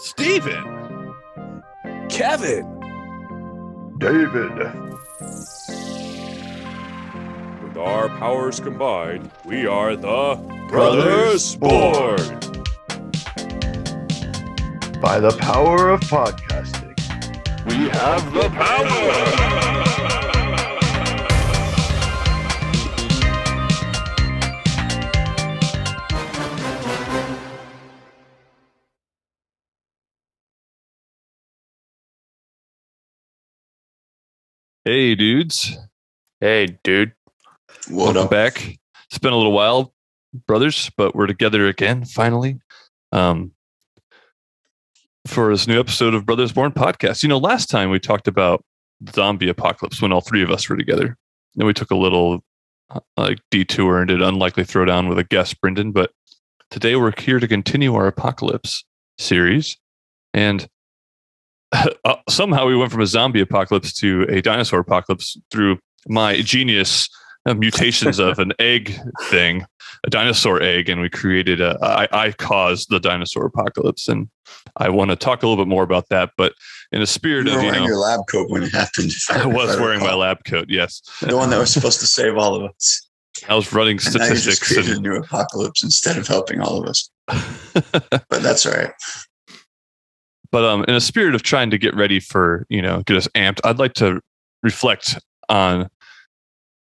Steven. Kevin. David. With our powers combined, we are the Brothers Board. By the power of podcasting, We have the power. Hey, dudes. Hey, dude. Welcome back. It's been a little while, brothers, but we're together again, finally, for this new episode of Brothers Born podcast. You know, last time we talked about zombie apocalypse when all three of us were together. Then we took a little detour and did Unlikely Throwdown with a guest, Brendan. But today we're here to continue our apocalypse series. And somehow we went from a zombie apocalypse to a dinosaur apocalypse through my genius mutations of an egg thing, a dinosaur egg, and we created I caused the dinosaur apocalypse. And I want to talk a little bit more about that, but in a spirit you were of, wearing your lab coat when it happened. I was wearing my lab coat, yes. The one that was supposed to save all of us. I was running And now you just statistics. created a new apocalypse instead of helping all of us. But that's all right. But in a spirit of trying to get ready for, get us amped, I'd like to reflect on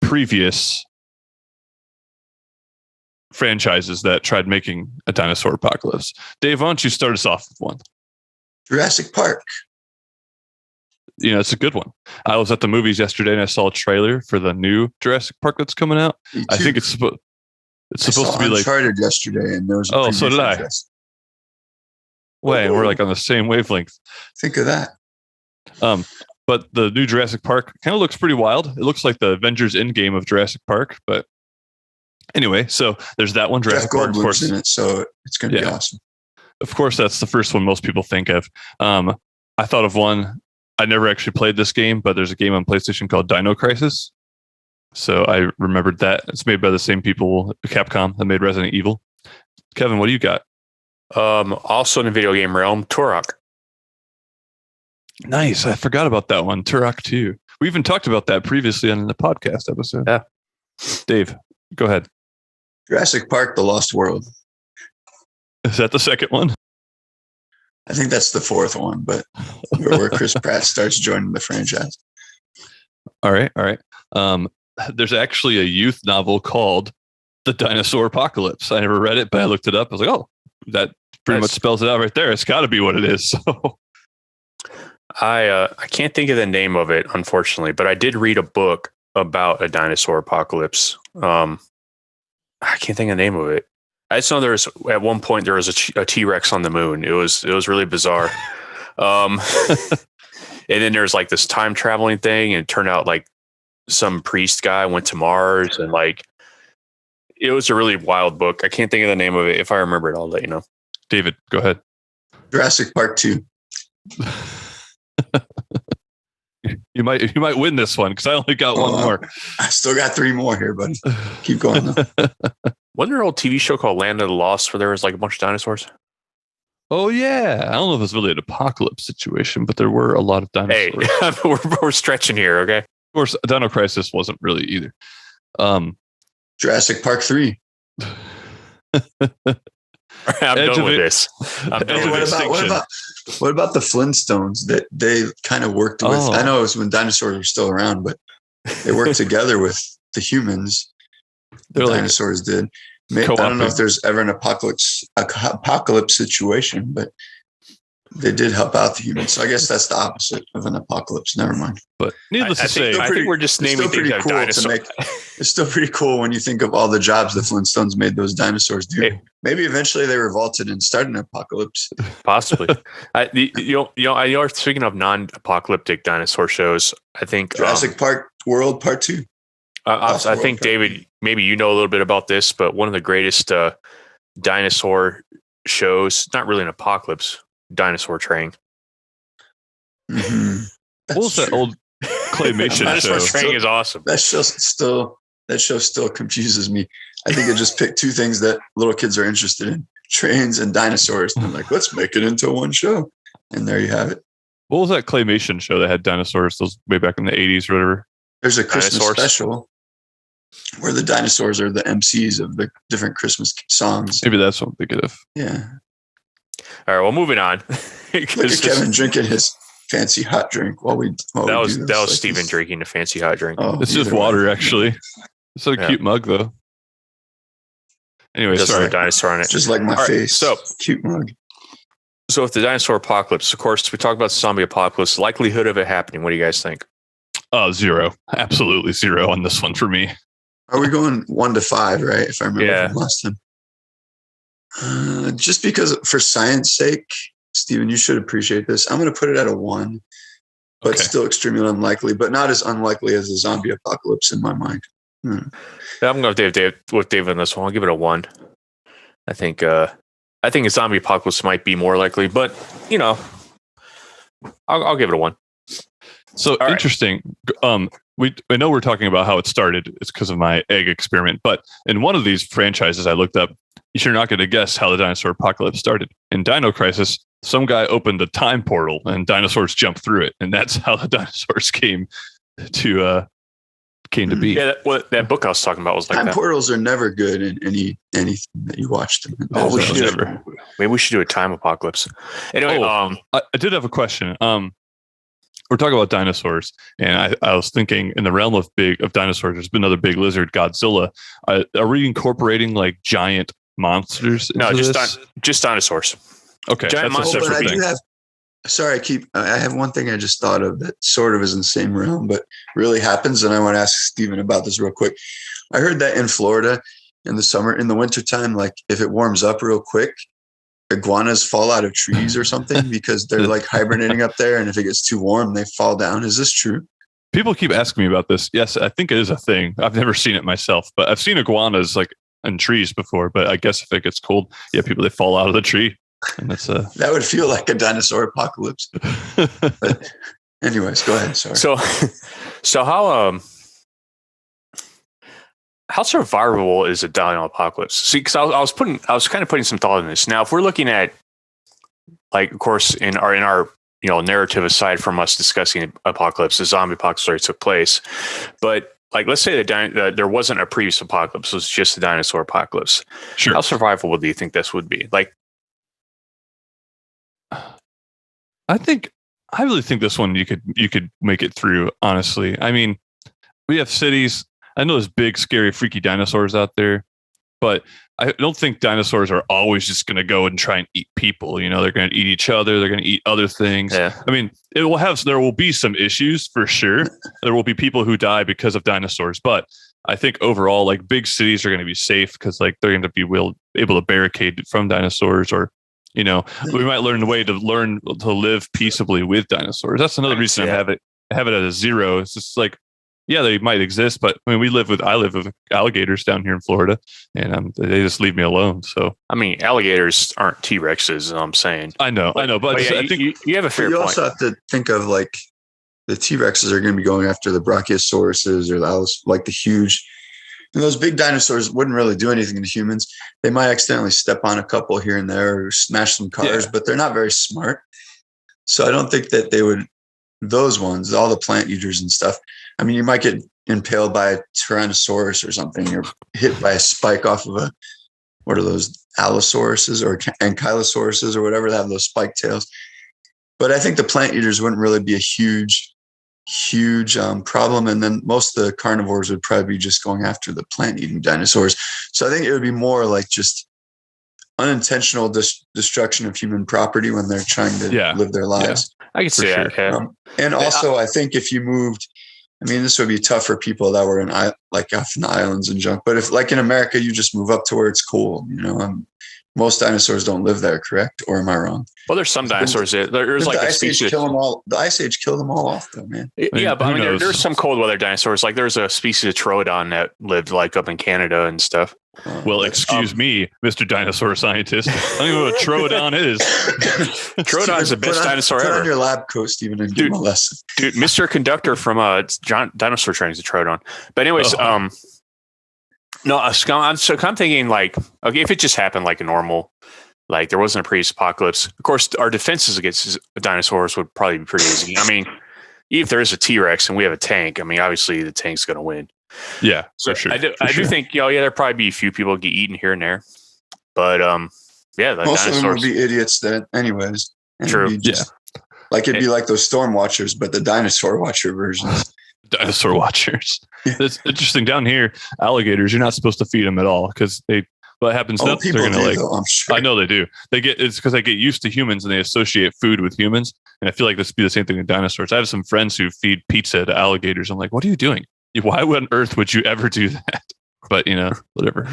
previous franchises that tried making a dinosaur apocalypse. Dave, why don't you start us off with one? Jurassic Park. It's a good one. I was at the movies yesterday and I saw a trailer for the new Jurassic Park that's coming out. I think it's supposed to be like Uncharted yesterday, and there was Oh, so did I. We're like on the same wavelength. Think of that. But the new Jurassic Park kind of looks pretty wild. It looks like the Avengers Endgame of Jurassic Park. But anyway, so there's that one. Jurassic Jeff Park, of course. Goldblum's in it, so it's going to be awesome. Of course, that's the first one most people think of. I thought of one. I never actually played this game, but there's a game on PlayStation called Dino Crisis. So I remembered that. It's made by the same people, Capcom, that made Resident Evil. Kevin, what do you got? Also in the video game realm, Turok. Nice. I forgot about that one. Turok 2. We even talked about that previously on the podcast episode. Yeah. Dave, go ahead. Jurassic Park: The Lost World. Is that the second one? I think that's the fourth one, but where Chris Pratt starts joining the franchise. All right. There's actually a youth novel called The Dinosaur Apocalypse. I never read it, but I looked it up. I was like, oh, that pretty much spells it out right there. It's got to be what it is. So I can't think of the name of it, unfortunately, but I did read a book about a dinosaur apocalypse. I can't think of the name of it. I just know at one point there was a T-Rex on the moon. It was really bizarre. And then there's like this time traveling thing, and it turned out like some priest guy went to Mars, and like it was a really wild book. I can't think of the name of it. If I remember it, I'll let you know. David, go ahead. Jurassic Park 2. You might win this one because I only got one more. I still got three more here, buddy. Keep going though. Wasn't there an old TV show called Land of the Lost where there was like a bunch of dinosaurs? Oh yeah, I don't know if it's really an apocalypse situation, but there were a lot of dinosaurs. Hey, we're stretching here, okay? Of course, Dino Crisis wasn't really either. Jurassic Park 3. I'm done with this. What about the Flintstones that they kind of worked with? I know it was when dinosaurs were still around, but they worked together with the humans. The dinosaurs did. I don't know if there's ever an apocalypse situation, but they did help out the humans. So I guess that's the opposite of an apocalypse. Never mind. But needless to say, I think we're just naming things like dinosaurs. It's still pretty cool when you think of all the jobs the Flintstones made those dinosaurs do. Hey. Maybe eventually they revolted and started an apocalypse. Possibly. You're speaking of non-apocalyptic dinosaur shows. I think Jurassic Park World Part 2. I think, David, maybe you know a little bit about this, but one of the greatest dinosaur shows, not really an apocalypse, Dinosaur Train. Mm-hmm. What was that old claymation Dinosaur show? Train is awesome. That show still confuses me. I think it just picked two things that little kids are interested in: trains and dinosaurs. And they're like, let's make it into one show. And there you have it. What was that claymation show that had dinosaurs? Those way back in the 80s or whatever. There's a Christmas special where the dinosaurs are the MCs of the different Christmas songs. Maybe that's what I'm thinking of. Yeah. All right. Well, moving on. Look at Kevin drinking his fancy hot drink while we. That was Steven drinking a fancy hot drink. Oh, it's just water, actually. It's a cute mug, though. Anyway, sorry. A dinosaur on it. Just like my face. So cute mug. So with the dinosaur apocalypse, of course, we talked about the zombie apocalypse. Likelihood of it happening. What do you guys think? Zero. Absolutely zero on this one for me. Are we going 1 to 5, right? If I remember from last time. Just because, for science sake, Steven, you should appreciate this. I'm going to put it at a 1, but still extremely unlikely, but not as unlikely as a zombie apocalypse in my mind. Yeah, I'm going to go with Dave on this one. I'll give it a 1. I think a zombie apocalypse might be more likely, but I'll give it a 1. So all interesting. Right. I know we're talking about how it started. It's because of my egg experiment, but in one of these franchises I looked up, you're not going to guess how the dinosaur apocalypse started. In Dino Crisis, some guy opened a time portal and dinosaurs jumped through it, and that's how the dinosaurs came to be. Yeah, that book I was talking about was like time that. Portals are never good in anything that you watch them. Maybe we should do a time apocalypse. Anyway, I did have a question. We're talking about dinosaurs, and I was thinking in the realm of dinosaurs, there's been another big lizard, Godzilla. Are we incorporating like giant monsters? No, just dinosaurs. Okay, giant monsters. But I have one thing I just thought of that sort of is in the same realm, but really happens, and I want to ask Steven about this real quick. I heard that in Florida in the wintertime, like if it warms up real quick, iguanas fall out of trees or something because they're like hibernating up there, and if it gets too warm, they fall down. Is this true? People keep asking me about this. Yes, I think it is a thing. I've never seen it myself, but I've seen iguanas like in trees before. But I guess if it gets cold, they fall out of the tree, and that's that would feel like a dinosaur apocalypse. But anyways, go ahead. Sorry. So how survivable is a dino apocalypse? See, because I was kind of putting some thought in this. Now, if we're looking at, like, of course, in our narrative aside from us discussing apocalypse, the zombie apocalypse already took place, but like, let's say that there wasn't a previous apocalypse; it was just a dinosaur apocalypse. Sure. How survivable do you think this would be? Like, I really think this one you could make it through. Honestly, I mean, we have cities. I know there's big, scary, freaky dinosaurs out there, but I don't think dinosaurs are always just going to go and try and eat people. They're going to eat each other. They're going to eat other things. Yeah. I mean, there will be some issues for sure. There will be people who die because of dinosaurs, but I think overall, like, big cities are going to be safe because like they're going to be able to barricade from dinosaurs, or we might learn a way to live peaceably with dinosaurs. That's another reason I have it at a 0. It's just like, yeah, they might exist, but I mean, I live with alligators down here in Florida, and they just leave me alone. So, I mean, alligators aren't T-Rexes. I'm saying. I know, but I think you have a fair point. You also have to think of like the T-Rexes are going to be going after the Brachiosauruses or the huge. And those big dinosaurs wouldn't really do anything to humans. They might accidentally step on a couple here and there or smash some cars, but they're not very smart. So I don't think that they would. Those ones, all the plant eaters and stuff. I mean, you might get impaled by a Tyrannosaurus or something, or hit by a spike off of what are those, Allosauruses or Ankylosauruses or whatever, that have those spike tails. But I think the plant eaters wouldn't really be a huge problem. And then most of the carnivores would probably be just going after the plant eating dinosaurs. So I think it would be more like just unintentional destruction of human property when they're trying to live their lives. I can see that. And also, I think if you moved, I mean, this would be tough for people that were like off in the islands and junk. But if, like in America, you just move up to where it's cool, most dinosaurs don't live there, correct? Or am I wrong? Well, there's some dinosaurs. There's like a species. The Ice Age killed them all off, though, man. Yeah, but I mean, there's some cold weather dinosaurs. Like there's a species of Troodon that lived like up in Canada and stuff. Well, excuse me, Mr. Dinosaur Scientist. I don't even know what Troodon is. Troodon is the best dinosaur ever. Put on your lab coat, Stephen, and give him a lesson. Dude, Mr. Conductor from Dinosaur Training is a Troodon. But anyways, No, I'm thinking like, okay, if it just happened like a normal, like there wasn't a previous apocalypse. Of course, our defenses against dinosaurs would probably be pretty easy. I mean, if there is a T-Rex and we have a tank, I mean, obviously the tank's going to win. Yeah, for sure. I do think, there'd probably be a few people get eaten here and there, but yeah, the most dinosaurs of them would be idiots then, anyways. And true. It'd be like those storm watchers, but the dinosaur watcher versions. Dinosaur watchers. It's interesting down here. Alligators, you're not supposed to feed them at all because what happens next? They're gonna I'm sure. I know they do. It's because they get used to humans and they associate food with humans. And I feel like this would be the same thing with dinosaurs. I have some friends who feed pizza to alligators. I'm like, what are you doing? Why on earth would you ever do that? But whatever.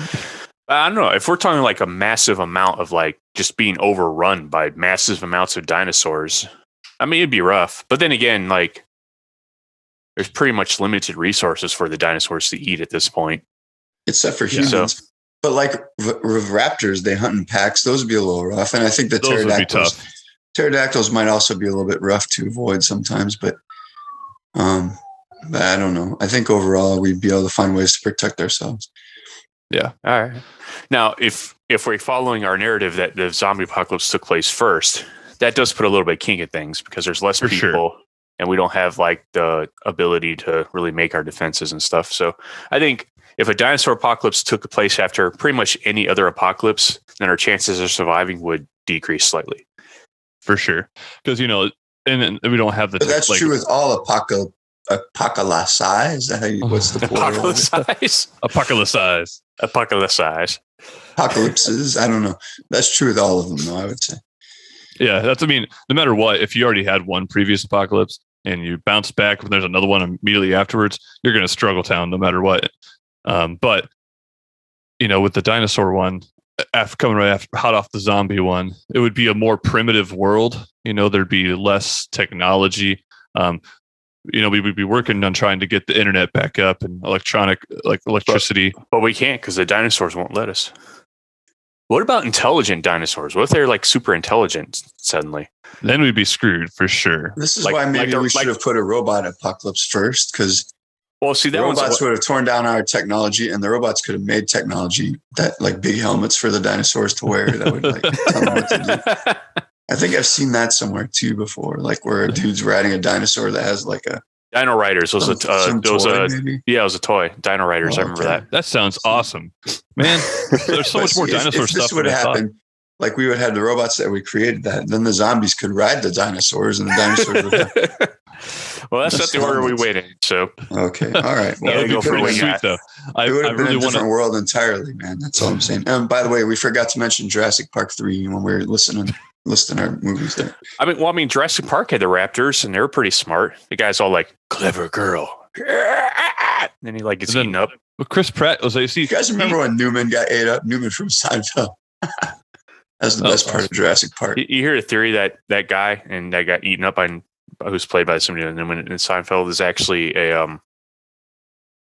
I don't know. If we're talking like a massive amount of like just being overrun by massive amounts of dinosaurs, I mean, it'd be rough. But then again, like there's pretty much limited resources for the dinosaurs to eat at this point. Except for humans. So, but like with raptors, they hunt in packs. Those would be a little rough. And I think the pterodactyls might also be a little bit rough to avoid sometimes. But I don't know. I think overall we'd be able to find ways to protect ourselves. Yeah. All right. Now, if we're following our narrative that the zombie apocalypse took place first, that does put a little bit of kink at things because there's less people. Sure. And we don't have like the ability to really make our defenses and stuff. So I think if a dinosaur apocalypse took place after pretty much any other apocalypse, then our chances of surviving would decrease slightly. For sure. Because, and we don't have the... But that's true with all apocalypse. Is that how what's the plural? Apocalypses. I don't know. That's true with all of them, though, I would say. Yeah, no matter what, if you already had one previous apocalypse and you bounce back when there's another one immediately afterwards, you're going to struggle town no matter what. But, with the dinosaur one, hot off the zombie one, it would be a more primitive world. There'd be less technology. We would be working on trying to get the internet back up and electricity. But we can't because the dinosaurs won't let us. What about intelligent dinosaurs? What if they're like super intelligent suddenly? Then we'd be screwed for sure. This is why maybe we should have put a robot apocalypse first because the robots would have torn down our technology and the robots could have made technology that like big helmets for the dinosaurs to wear that would like tell them what to do. I think I've seen that somewhere too before, like where a dude's riding a dinosaur that has like a Dino Riders. It was a toy. Dino Riders. I remember that. That sounds awesome, man. There's so much more dinosaur stuff. This would happen. Like we would have the robots that we created that. Then the zombies could ride the dinosaurs, and the dinosaurs would have. Well, that's not the order we went in. So okay, all right. Well, that would go for what you got. Though. It would have been a different world entirely, man. That's all I'm saying. And by the way, we forgot to mention Jurassic Park 3 when we were listing our movies there. I mean, Jurassic Park had the raptors, and they were pretty smart. The guy's all like, "Clever girl," and then he like gets eaten up. Well, Chris Pratt was like, you guys remember when Newman got ate up? Newman from Seinfeld. That's the best part of Jurassic Park. You hear a theory that guy and that got eaten up by who's played by somebody in Seinfeld is actually a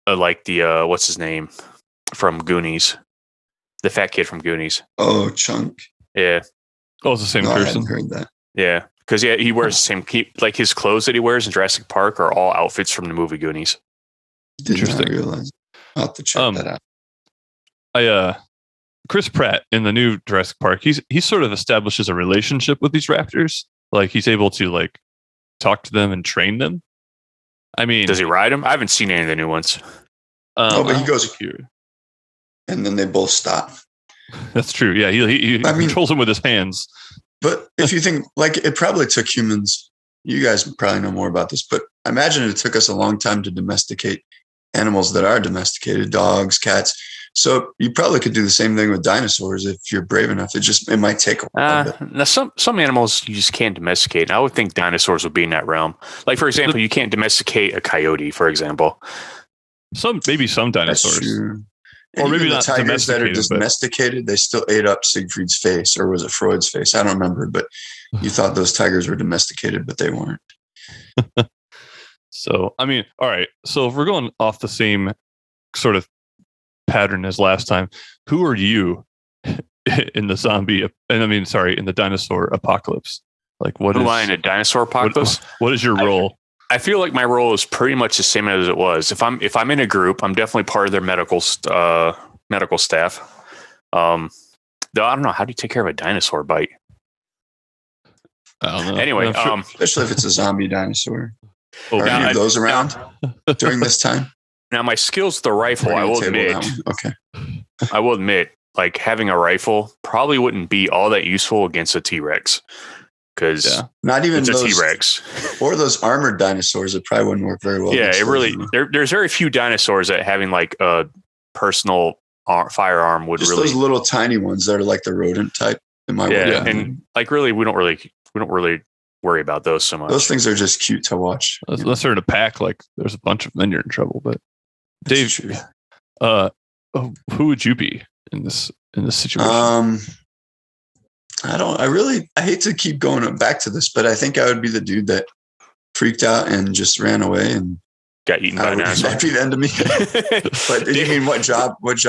like the what's his name from Goonies, the fat kid from Goonies. Oh, Chunk. Yeah. Oh, it's the same person. I hadn't heard that. Yeah, because he wears the same like his clothes that he wears in Jurassic Park are all outfits from the movie Goonies. Did not realize. I'll have to check that out. Chris Pratt in the new Jurassic Park, he sort of establishes a relationship with these raptors. Like he's able to like talk to them and train them. I mean, does he ride them? I haven't seen any of the new ones. But he goes here, and then they both stop. That's true. Yeah, he controls them with his hands. But if you think, like, it probably took humans, you guys probably know more about this, but I imagine it took us a long time to domesticate animals that are domesticated, dogs, cats. So you probably could do the same thing with dinosaurs if you're brave enough. It might take a while. Now, some animals you just can't domesticate. I would think dinosaurs would be in that realm. Like, for example, you can't domesticate a coyote, for example. Maybe some dinosaurs. Or maybe the tigers that are domesticated, they still ate up Siegfried's face, or was it Freud's face? I don't remember, but you thought those tigers were domesticated, but they weren't. So, I mean, all right. So if we're going off the same sort of pattern as last time, who are you in the dinosaur apocalypse? Like, what am I in a dinosaur apocalypse? What is your role? I feel like my role is pretty much the same as it was. If I'm in a group, I'm definitely part of their medical medical staff. Though I don't know, how do you take care of a dinosaur bite? I don't know. Anyway, especially if it's a zombie dinosaur. Oh, Are any of those around during this time? Now, my skills with the rifle, I will admit. Okay. I will admit, like having a rifle probably wouldn't be all that useful against a T-Rex. Because not even it's a those T-Rex or those armored dinosaurs. It probably wouldn't work very well. Yeah, it really. There's very few dinosaurs that having like a personal firearm would just really. Those little tiny ones that are like the rodent type. And like really, we don't really worry about those so much. Those things are just cute to watch. Unless they're in a pack, like there's a bunch of them, then you're in trouble. But Dave, who would you be in this situation? I hate to keep going back to this, but I think I would be the dude that freaked out and just ran away and got eaten by a dinosaur. That'd be the end of me. But you mean what job would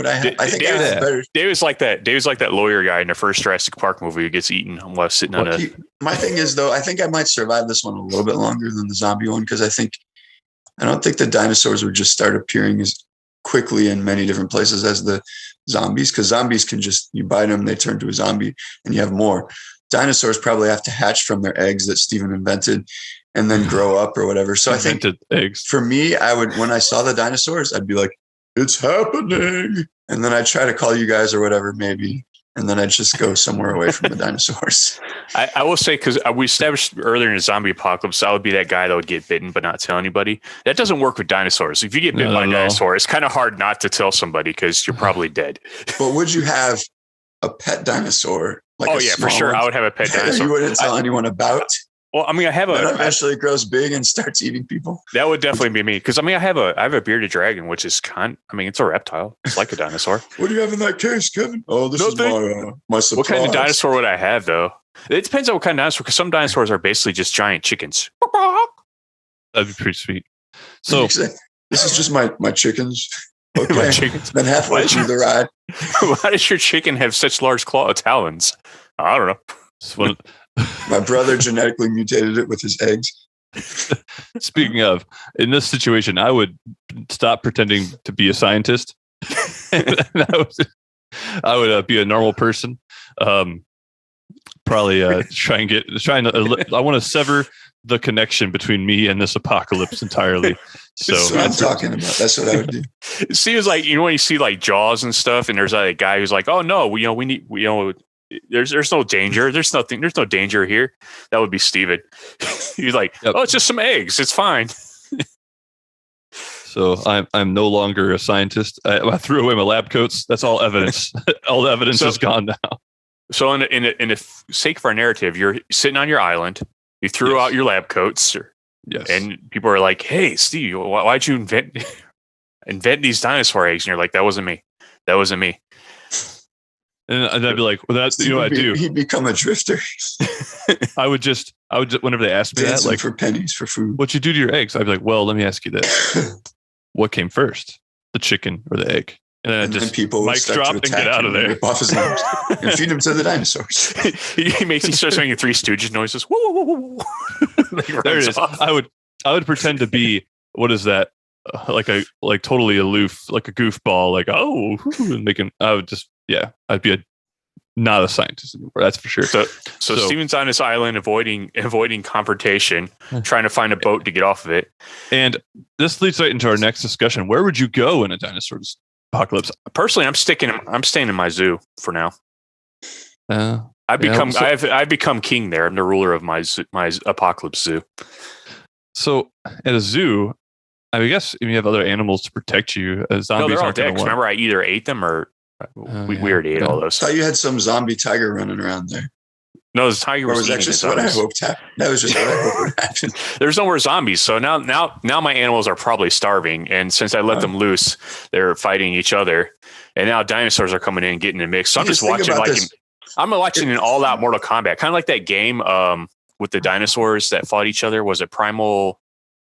I have? I think I have better. Dave's like that lawyer guy in the first Jurassic Park movie who gets eaten while sitting on a. My thing is though, I think I might survive this one a little bit longer than the zombie one because I don't think the dinosaurs would just start appearing as quickly in many different places as the zombies, because zombies can just, you bite them, they turn to a zombie and you have more. Dinosaurs probably have to hatch from their eggs that Steven invented and then grow up or whatever. So I think eggs. For me, when I saw the dinosaurs, I'd be like, it's happening. And then I'd try to call you guys or whatever, maybe. And then I'd just go somewhere away from the dinosaurs. I will say, because we established earlier in the zombie apocalypse, I would be that guy that would get bitten but not tell anybody. That doesn't work with dinosaurs. If you get bitten by a dinosaur, it's kind of hard not to tell somebody because you're probably dead. But would you have a pet dinosaur? For sure. I would have a pet dinosaur. You wouldn't tell anyone about? Well, I mean, I have eventually grows big and starts eating people. That would definitely be me. Because I mean, I have a bearded dragon, which is it's a reptile. It's like a dinosaur. What do you have in that case, Kevin? Oh, this is my surprise. What kind of dinosaur would I have, though? It depends on what kind of dinosaur. Because some dinosaurs are basically just giant chickens. That'd be pretty sweet. So this is just my chickens. Okay. My chickens. Then halfway through the ride. Why does your chicken have such large talons? I don't know. My brother genetically mutated it with his eggs. Speaking of, in this situation, I would stop pretending to be a scientist. I would be a normal person. Probably I want to sever the connection between me and this apocalypse entirely. So that's what I'm talking about. That's what I would do. It seems like, when you see like Jaws and stuff, and there's a guy who's like, "Oh no, we need there's no danger. There's no danger here." That would be Steven. He's like, "Yep. Oh, it's just some eggs. It's fine." So I'm no longer a scientist. I threw away my lab coats. That's all evidence. All the evidence is gone now. So in the sake of our narrative, you're sitting on your island. You threw out your lab coats. Yes. And people are like, "Hey, Steve, why'd you invent these dinosaur eggs?" And you're like, "That wasn't me. That wasn't me." And I'd be like, "Well, that's what I do." He'd become a drifter. I would just whenever they ask me that, like, for pennies for food, "What'd you do to your eggs?" I'd be like, "Well, let me ask you this: what came first, the chicken or the egg?" And then just people mic drop and get out of there, rip off his limbs, and feed them to the dinosaurs. He starts making Three Stooges noises. Whoa, whoa, whoa, whoa. There it is. Off. I would pretend to be, what is that? Like totally aloof, like a goofball, like, oh, and making. I'd be not a scientist anymore. That's for sure. So Steven's on this island, avoiding confrontation, trying to find a boat to get off of it. And this leads right into our next discussion. Where would you go in a dinosaur's apocalypse? Personally, I'm staying in my zoo for now. I've become king there. I'm the ruler of my apocalypse zoo. So at a zoo, I guess if you have other animals to protect you, zombies they're all aren't dead. Remember, I either ate them or we already ate all those. I thought you had some zombie tiger running around there. No, the tiger was that just what I hoped happened? That was just what I hoped would happen. There's no more zombies, so now my animals are probably starving, and since I let them loose, they're fighting each other, and now dinosaurs are coming in and getting in the mix. So I'm just watching I'm watching an all-out Mortal Kombat, kind of like that game with the dinosaurs that fought each other. Was it Primal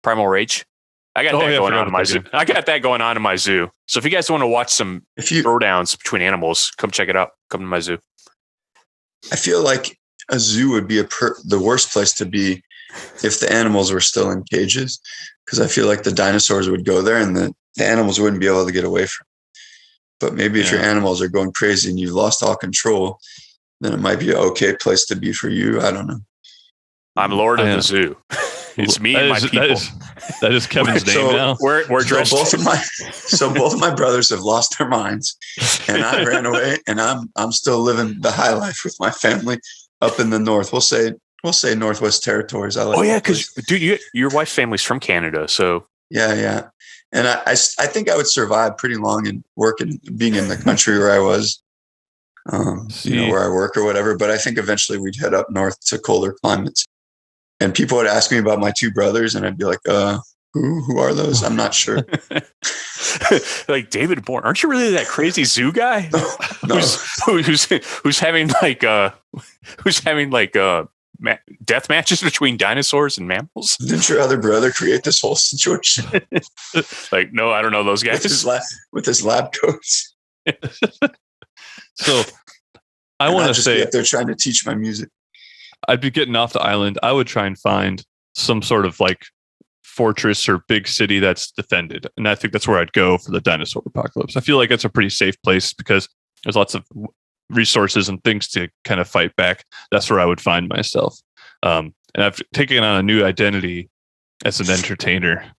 Rage? I got that going on in my zoo. I got that going on in my zoo. So if you guys want to watch some throwdowns between animals, come check it out. Come to my zoo. I feel like a zoo would be the worst place to be if the animals were still in cages, because I feel like the dinosaurs would go there and the animals wouldn't be able to get away from. But maybe if your animals are going crazy and you've lost all control, then it might be an okay place to be for you. I don't know. I'm Lord of the Zoo. It's me and my people. That is Kevin's name now. We're dressed. Both of my brothers have lost their minds, and I ran away, and I'm still living the high life with my family up in the north. We'll say Northwest Territories. Because dude, your wife's family's from Canada, so yeah. And I think I would survive pretty long and being in the country where I was, where I work or whatever. But I think eventually we'd head up north to colder climates. And people would ask me about my two brothers, and I'd be like, who are those? I'm not sure. Like David Bourne, aren't you really that crazy zoo guy? No. Who's having death matches between dinosaurs and mammals? Didn't your other brother create this whole situation? Like, no, I don't know those guys. With his lab coats. So I want to say they're trying to teach my music. I'd be getting off the island. I would try and find some sort of like fortress or big city that's defended. And I think that's where I'd go for the dinosaur apocalypse. I feel like it's a pretty safe place because there's lots of resources and things to kind of fight back. That's where I would find myself. And I've taken on a new identity as an entertainer.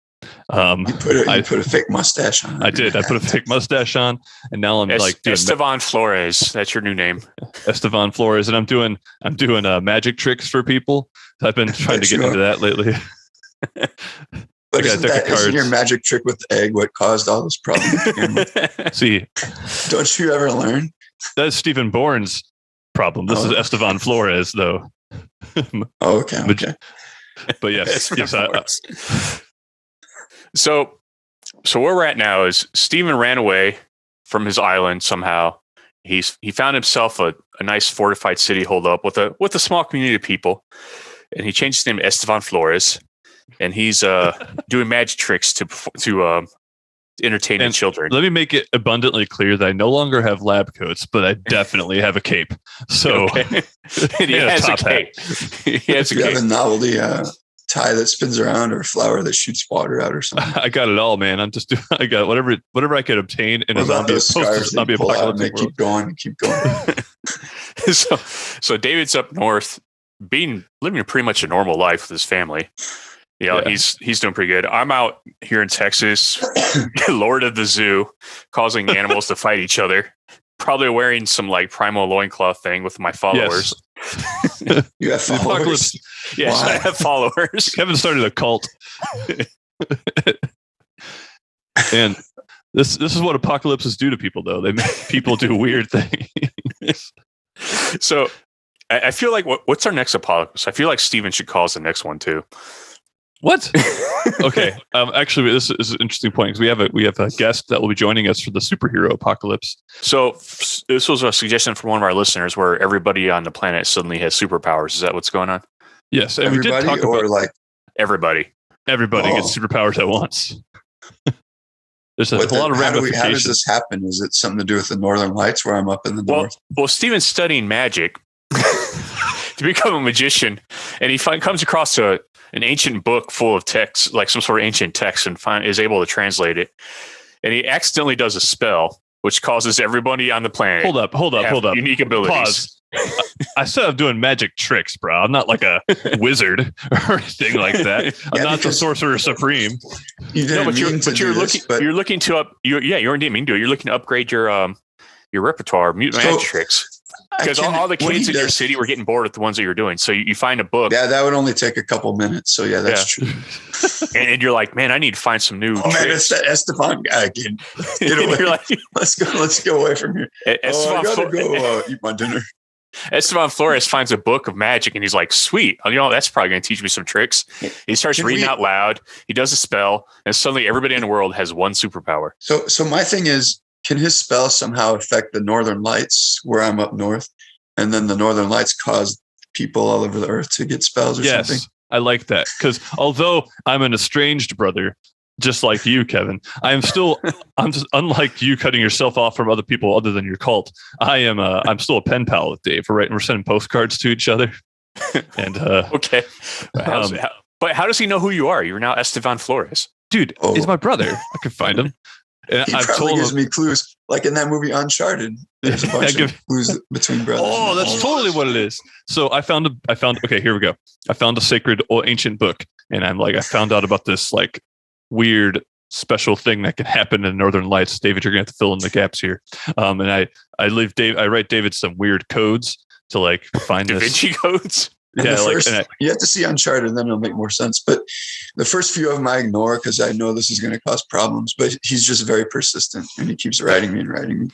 You put a fake mustache on. I did. I put a fake mustache on, and now I'm like Esteban Flores. That's your new name, Esteban Flores, and I'm doing magic tricks for people. I've been trying to get into that lately. But isn't your magic trick with the egg what caused all this problem? See, don't you ever learn? That's Stephen Bourne's problem. This is Esteban Flores, though. Okay. But yes. So where we're at now is Stephen ran away from his island somehow. He found himself a nice fortified city holed up with a small community of people, and he changed his name to Esteban Flores, and he's doing magic tricks to entertain the children. Let me make it abundantly clear that I no longer have lab coats, but I definitely have a cape. So he has a cape. He has a cape. You have a novelty tie that spins around or a flower that shoots water out or something. I got it all, man. I got whatever I could obtain in a zombie apocalyptic world. Keep going. So David's up north, living pretty much a normal life with his family. He's doing pretty good. I'm out here in Texas, Lord of the Zoo, causing animals to fight each other. Probably wearing some like primal loincloth thing with my followers. Yes. You have followers? Yes, wow. I have followers. Kevin started a cult. And this is what apocalypses do to people, though. They make people do weird things. So I feel like what's our next apocalypse? I feel like Steven should call us the next one too. What? Okay. Actually, this is an interesting point because we have a guest that will be joining us for the superhero apocalypse. So this was a suggestion from one of our listeners where everybody on the planet suddenly has superpowers. Is that what's going on? Yes. And everybody, we did talk about like everybody. Everybody gets superpowers at once. There's a lot of ramifications. How does this happen? Is it something to do with the Northern Lights where I'm up in the north? Well, Steven's studying magic to become a magician, and he comes across an ancient book full of text, like some sort of ancient text, and is able to translate it. And he accidentally does a spell, which causes everybody on the planet. Hold up. Unique abilities. Pause. I said I'm doing magic tricks, bro. I'm not like a wizard or anything like that. I'm not the sorcerer supreme. You're looking to upgrade your repertoire, magic tricks. Because all the kids in your city were getting bored with the ones that you're doing. So you find a book. Yeah, that would only take a couple minutes. So yeah, that's true. and you're like, man, I need to find some new tricks. Man, it's that Esteban guy again. You're like, let's go away from here. I gotta go eat my dinner. Esteban Flores finds a book of magic and he's like, sweet. That's probably going to teach me some tricks. He starts reading out loud. He does a spell, and suddenly everybody in the world has one superpower. So my thing is, can his spell somehow affect the Northern Lights where I'm up north? And then the Northern Lights cause people all over the earth to get spells or something? Yes, I like that. Because although I'm an estranged brother, just like you, Kevin, I'm just unlike you cutting yourself off from other people other than your cult. I'm still a pen pal with Dave. We're sending postcards to each other. And okay. But how does he know who you are? You're now Esteban Flores. Dude, he's my brother. I can find him. And he probably gives me clues. Like in that movie Uncharted, there's a bunch of clues between brothers. Oh, that's totally what it is. So I found. Okay, here we go. I found a sacred or ancient book, and I found out about this like weird special thing that can happen in Northern Lights. David, you're gonna have to fill in the gaps here. And I write David some weird codes to like find Da this. Vinci codes. Yeah, you have to see Uncharted, and then it'll make more sense. But the first few of them I ignore because I know this is going to cause problems. But he's just very persistent, and he keeps writing me, and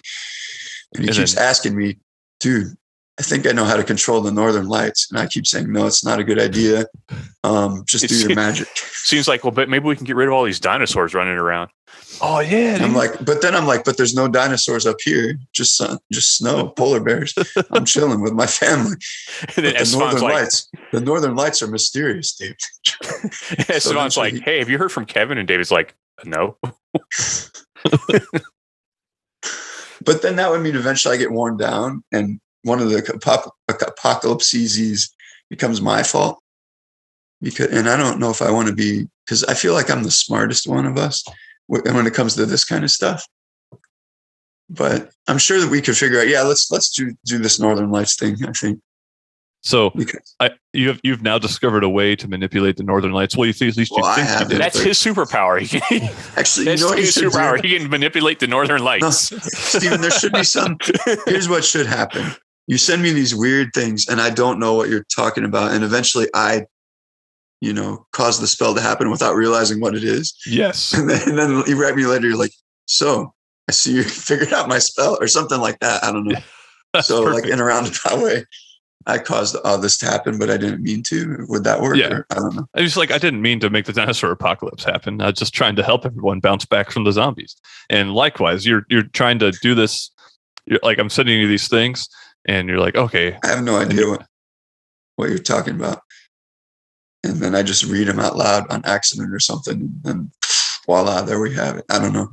he keeps asking me, dude, I think I know how to control the Northern Lights. And I keep saying, no, it's not a good idea. Just do your magic. Seems like, well, but maybe we can get rid of all these dinosaurs running around. Oh yeah. But there's no dinosaurs up here. Just snow, polar bears. I'm chilling with my family. And then The Northern Lights are mysterious, dude. Esteban's like, hey, have you heard from Kevin? And David's like, no. But then that would mean eventually I get worn down, and one of the apocalypses becomes my fault. And I don't know if I want to be, because I feel like I'm the smartest one of us when it comes to this kind of stuff. But I'm sure that we could figure out. Yeah, let's do this Northern Lights thing, I think. So you've now discovered a way to manipulate the Northern Lights. Well, at least you think you did. That's his superpower. Actually, that's his superpower. He can manipulate the Northern Lights. No, Steven, there should be some. Here's what should happen. You send me these weird things, and I don't know what you're talking about, and eventually I cause the spell to happen without realizing what it is. Yes. And then you write me later, you're like, so I see you figured out my spell or something like that. I don't know. So perfect. Like in a roundabout way, I caused all this to happen, but I didn't mean to. Would that work? Yeah. Or, I don't know. I didn't mean to make the dinosaur apocalypse happen. I was just trying to help everyone bounce back from the zombies. And likewise, you're trying to do this. You're like, I'm sending you these things and you're like, okay. I have no idea what you're talking about. And then I just read them out loud on accident or something. And voila, there we have it. I don't know.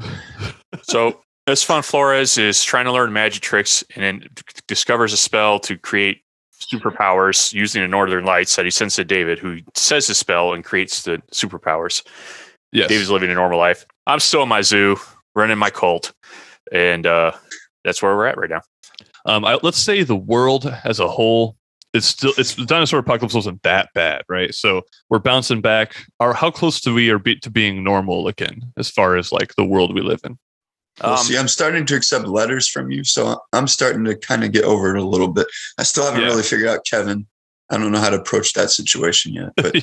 So Esteban Flores is trying to learn magic tricks and then discovers a spell to create superpowers using the Northern Lights that he sends to David, who says the spell and creates the superpowers. Yes. David's living a normal life. I'm still in my zoo, running my cult. And that's where we're at right now. Let's say the world as a whole, the dinosaur apocalypse wasn't that bad, right? So we're bouncing back. How close do we are to being normal again, as far as like the world we live in? Well, see, I'm starting to accept letters from you, so I'm starting to kind of get over it a little bit. I still haven't really figured out Kevin. I don't know how to approach that situation yet. But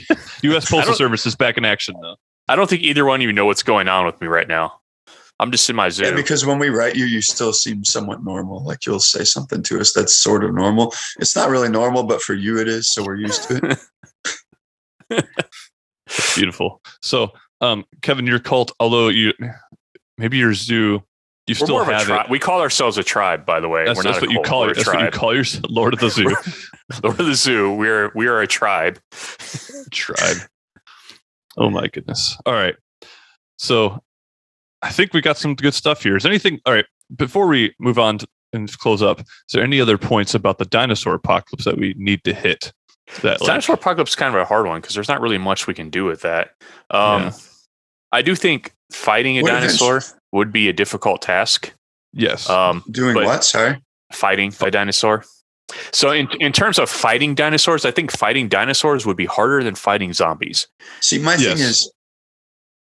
U.S. Postal Service is back in action, though. I don't think either one of you know what's going on with me right now. I'm just in my zoo. Yeah, because when we write you still seem somewhat normal. Like you'll say something to us that's sort of normal. It's not really normal, but for you it is, so we're used to it. Beautiful. So, Kevin, your cult, although maybe your zoo, we're still more have it. We call ourselves a tribe, by the way. That's what you call it. That's what you call your Lord of the Zoo. Lord of the Zoo. We are a tribe. Tribe. Oh my goodness. All right. So I think we got some good stuff here. Is anything? All right. Before we move on and close up, is there any other points about the dinosaur apocalypse that we need to hit? Dinosaur apocalypse is kind of a hard one because there's not really much we can do with that. I do think fighting a dinosaur would be a difficult task. Yes. Doing what? Sorry. Fighting a dinosaur. So in terms of fighting dinosaurs, I think fighting dinosaurs would be harder than fighting zombies. See, my thing is,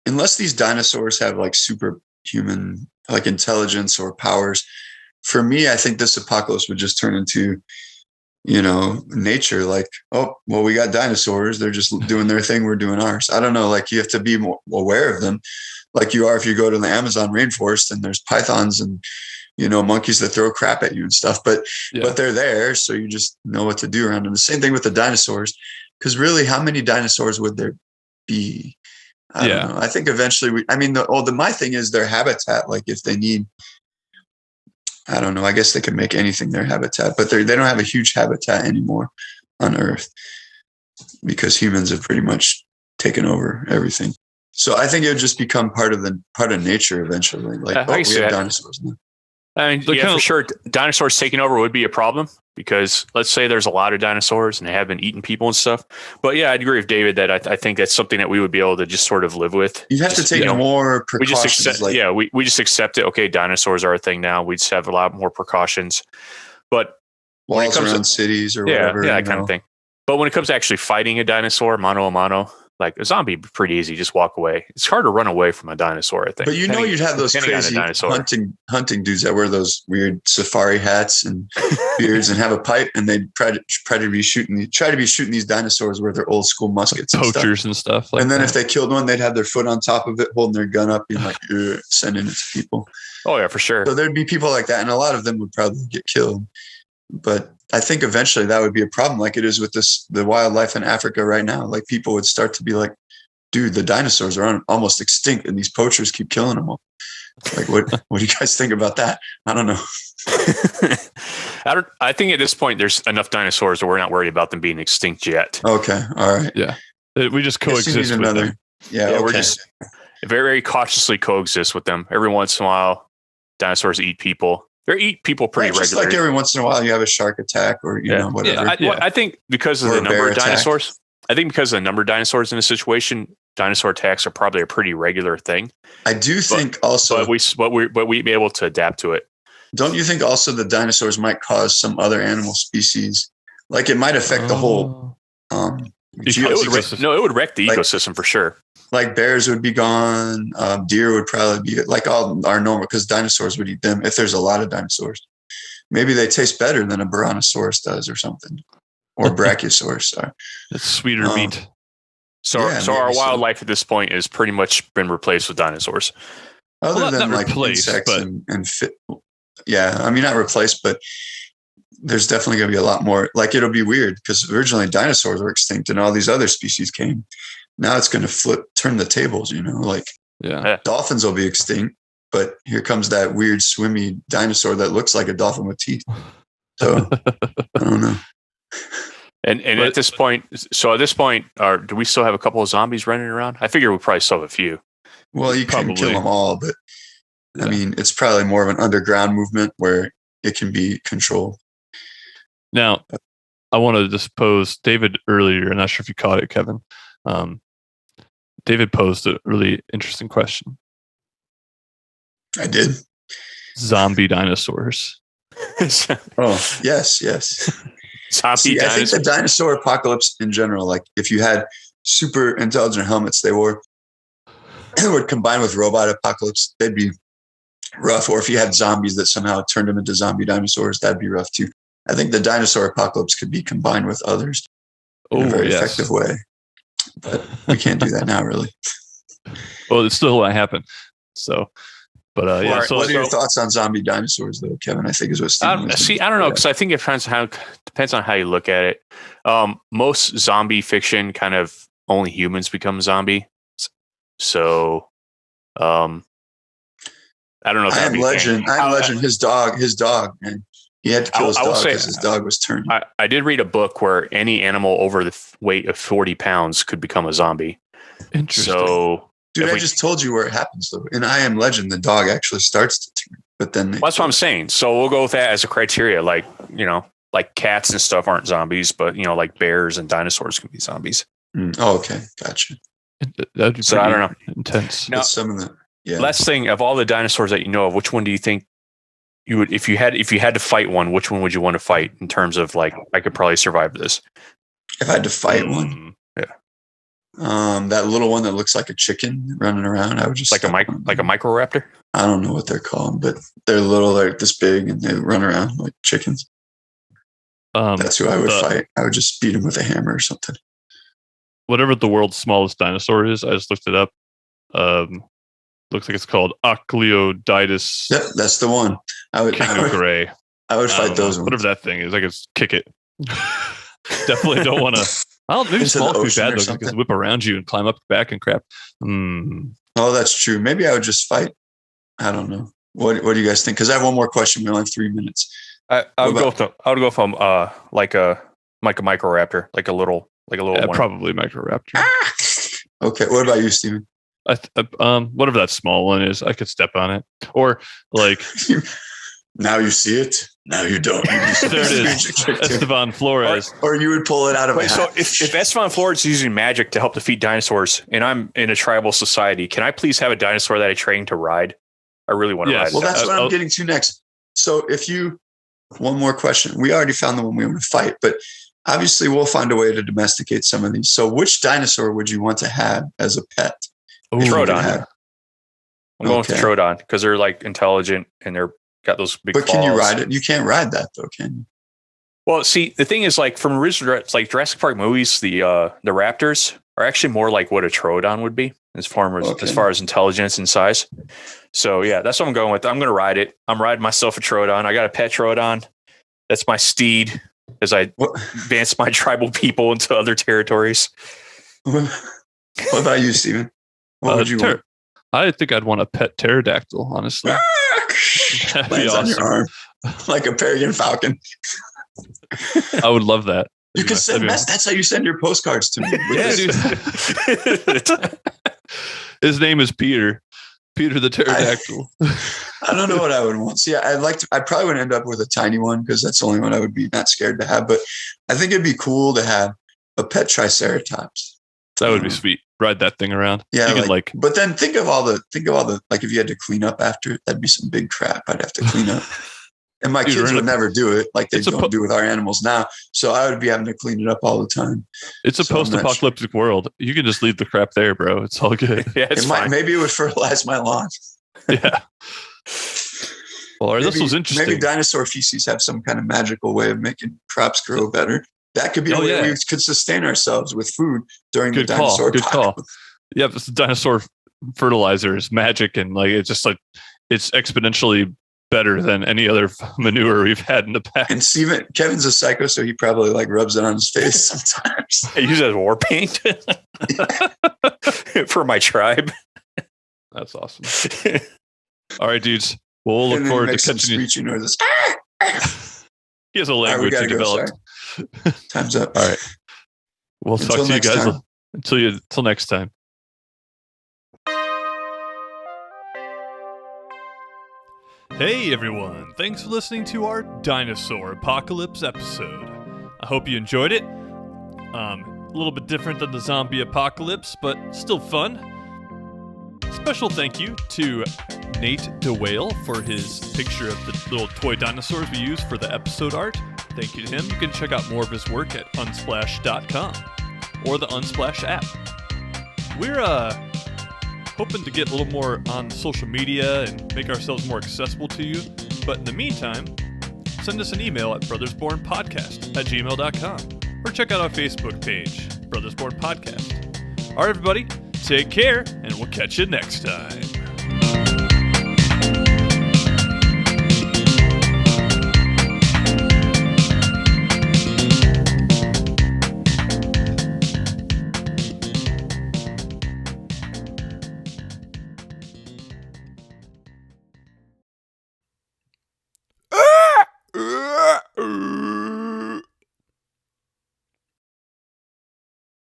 unless these dinosaurs have like superhuman like intelligence or powers, for me, I think this apocalypse would just turn into, nature. Like, oh, well, we got dinosaurs. They're just doing their thing. We're doing ours. I don't know. Like you have to be more aware of them, like you are if you go to the Amazon rainforest and there's pythons and, monkeys that throw crap at you and stuff. But they're there, so you just know what to do around them. The same thing with the dinosaurs, because really, how many dinosaurs would there be? I don't know. I think eventually my thing is their habitat. Like if they need, I don't know, I guess they could make anything their habitat, but they don't have a huge habitat anymore on Earth because humans have pretty much taken over everything. So I think it would just become part of nature eventually. Like, we have dinosaurs now. I mean, yeah, for sure. Dinosaurs taking over would be a problem because let's say there's a lot of dinosaurs and they have been eating people and stuff. But yeah, I'd agree with David that I think that's something that we would be able to just sort of live with. You have to take more precautions. We just accept it. Okay, dinosaurs are a thing now. We just have a lot more precautions. But walls around cities or whatever. Yeah, that kind of thing. But when it comes to actually fighting a dinosaur, mano a mano, like a zombie, pretty easy. Just walk away. It's hard to run away from a dinosaur, I think. But you'd have those crazy hunting dudes that wear those weird safari hats and beards and have a pipe, and they'd try to be shooting these dinosaurs with their old school muskets, like poachers and stuff. And then if they killed one, they'd have their foot on top of it, holding their gun up, being like sending it to people. Oh yeah, for sure. So there'd be people like that, and a lot of them would probably get killed. But I think eventually that would be a problem, like it is with the wildlife in Africa right now. Like people would start to be like, dude, the dinosaurs are almost extinct and these poachers keep killing them all. Like, what do you guys think about that? I don't know. I think at this point, there's enough dinosaurs that we're not worried about them being extinct yet. Okay. All right. Yeah. We just coexist with them. Yeah. Okay. We're just very, very cautiously coexist with them. Every once in a while, dinosaurs eat people. They eat people pretty regularly. Just like every once in a while, you have a shark attack or whatever. Yeah, I think because of the number of dinosaurs. I think because of the number of dinosaurs in a situation, dinosaur attacks are probably a pretty regular thing. I do think also, but we'd be able to adapt to it. Don't you think also the dinosaurs might cause some other animal species? Like it might affect the whole. It would wreck the ecosystem for sure. Like bears would be gone. Deer would probably be like all our normal because dinosaurs would eat them if there's a lot of dinosaurs. Maybe they taste better than a Brontosaurus does or something, or Brachiosaurus. Sorry. It's sweeter meat. So our wildlife at this point has pretty much been replaced with dinosaurs. Other than like insects and fit. Yeah, I mean not replaced, but there's definitely going to be a lot more. Like it'll be weird because originally dinosaurs were extinct and all these other species came. Now it's going to turn the tables, like dolphins will be extinct, but here comes that weird swimmy dinosaur that looks like a dolphin with teeth. So I don't know. And at this point, do we still have a couple of zombies running around? I figure we probably still have a few. Well, you couldn't kill them all, but I mean, it's probably more of an underground movement where it can be controlled. Now, I want to just pose David earlier. I'm not sure if you caught it, Kevin. David posed a really interesting question. I did. Zombie dinosaurs. Oh, yes. I think the dinosaur apocalypse in general, like if you had super intelligent helmets they wore, would combine with robot apocalypse, they'd be rough. Or if you had zombies that somehow turned them into zombie dinosaurs, that'd be rough too. I think the dinosaur apocalypse could be combined with others in a very effective way. But we can't do that now, really. Well, it still might happen. So, but What are your thoughts on zombie dinosaurs, though, Kevin? I think is what Steven I don't know, because I think it depends on how you look at it. Most zombie fiction kind of only humans become zombie. So, I don't know. If I Am Legend. His dog, man. He had to kill his dog because his dog was turned. I did read a book where any animal over the weight of 40 pounds could become a zombie. Interesting. So, dude, I just told you where it happens, though. In I Am Legend, the dog actually starts to turn, but then that's what I'm saying. So we'll go with that as a criteria. Like, like cats and stuff aren't zombies, but like bears and dinosaurs can be zombies. Oh, okay, gotcha. That'd be I don't know. Intense. Now, some of the last thing of all the dinosaurs that you know of, which one do you think you would, if you had to fight one, which one would you want to fight in terms of like, I could probably survive this? If I had to fight one, that little one that looks like a chicken running around, I would just like a microraptor. I don't know what they're called, but they're little, like this big, and they run around like chickens. That's who I would fight. I would just beat him with a hammer or something. Whatever the world's smallest dinosaur is, I just looked it up. Looks like it's called Ocleoditis. Yep, that's the one. I would Gray. I would fight those ones. Whatever that thing is, I could kick it. Definitely don't want to. Maybe small could be bad though, because whip around you and climb up your back and crap. Oh, that's true. Maybe I would just fight. I don't know. What do you guys think? Because I have one more question. We only have 3 minutes. I would go from like a microraptor, like a little one. Probably microraptor. Okay. What about you, Steven? Whatever that small one is, I could step on it, or like Now you see it. Now you don't. There it is. Esteban Flores. Or you would pull it out of a hat. So if Esteban Flores is using magic to help defeat dinosaurs, and I'm in a tribal society, can I please have a dinosaur that I train to ride? I really want to ride. Well, that's what I'm getting to next. So one more question. We already found the one we want to fight, but obviously we'll find a way to domesticate some of these. So which dinosaur would you want to have as a pet? Troodon. I'm going with Troodon because they're like intelligent and they're got those big claws. But can you ride it? You can't ride that though, can you? Well, see, the thing is, like from original, like Jurassic Park movies, the raptors are actually more like what a Troodon would be as far as intelligence and size. So yeah, that's what I'm going with. I'm going to ride it. I'm riding myself a Troodon. I got a pet Troodon. That's my steed as I advance my tribal people into other territories. What about you, Steven? What would you want? I think I'd want a pet pterodactyl, honestly. Lands awesome. On your arm like a peregrine falcon. I would love that. You can send that's how you send your postcards to me. His name is Peter the pterodactyl. I don't know what I would want. See, I probably would end up with a tiny one because that's the only one I would be not scared to have. But I think it'd be cool to have a pet triceratops. That would be sweet. Ride that thing around. Yeah, but then think of all the like if you had to clean up after it, that'd be some big crap I'd have to clean up. And my kids would never do it like they don't do with our animals now. So I would be having to clean it up all the time. It's a post-apocalyptic world. You can just leave the crap there, bro. It's all good. Yeah, maybe it would fertilize my lawn. Yeah. Well, all right, this was interesting. Maybe dinosaur feces have some kind of magical way of making crops grow better. That could be a way we could sustain ourselves with food during the dinosaur apocalypse. Call. Yeah, this dinosaur fertilizer is magic, and like it's just like it's exponentially better than any other manure we've had in the past. And Kevin's a psycho, so he probably like rubs it on his face sometimes. I use it as war paint for my tribe. That's awesome. All right, dudes. We'll look forward to catching you. He has a language he developed. Time's up. All right. We'll talk to you guys until next time. Hey everyone, thanks for listening to our Dinosaur Apocalypse episode. I hope you enjoyed it. A little bit different than the zombie apocalypse, but still fun. Special thank you to Nate DeWale for his picture of the little toy dinosaurs we used for the episode art. Thank you to him. You can check out more of his work at unsplash.com or the Unsplash app. We're hoping to get a little more on social media and make ourselves more accessible to you. But in the meantime, send us an email at brothersbornpodcast@gmail.com or check out our Facebook page, Brothers Born Podcast. All right, everybody, take care, and we'll catch you next time.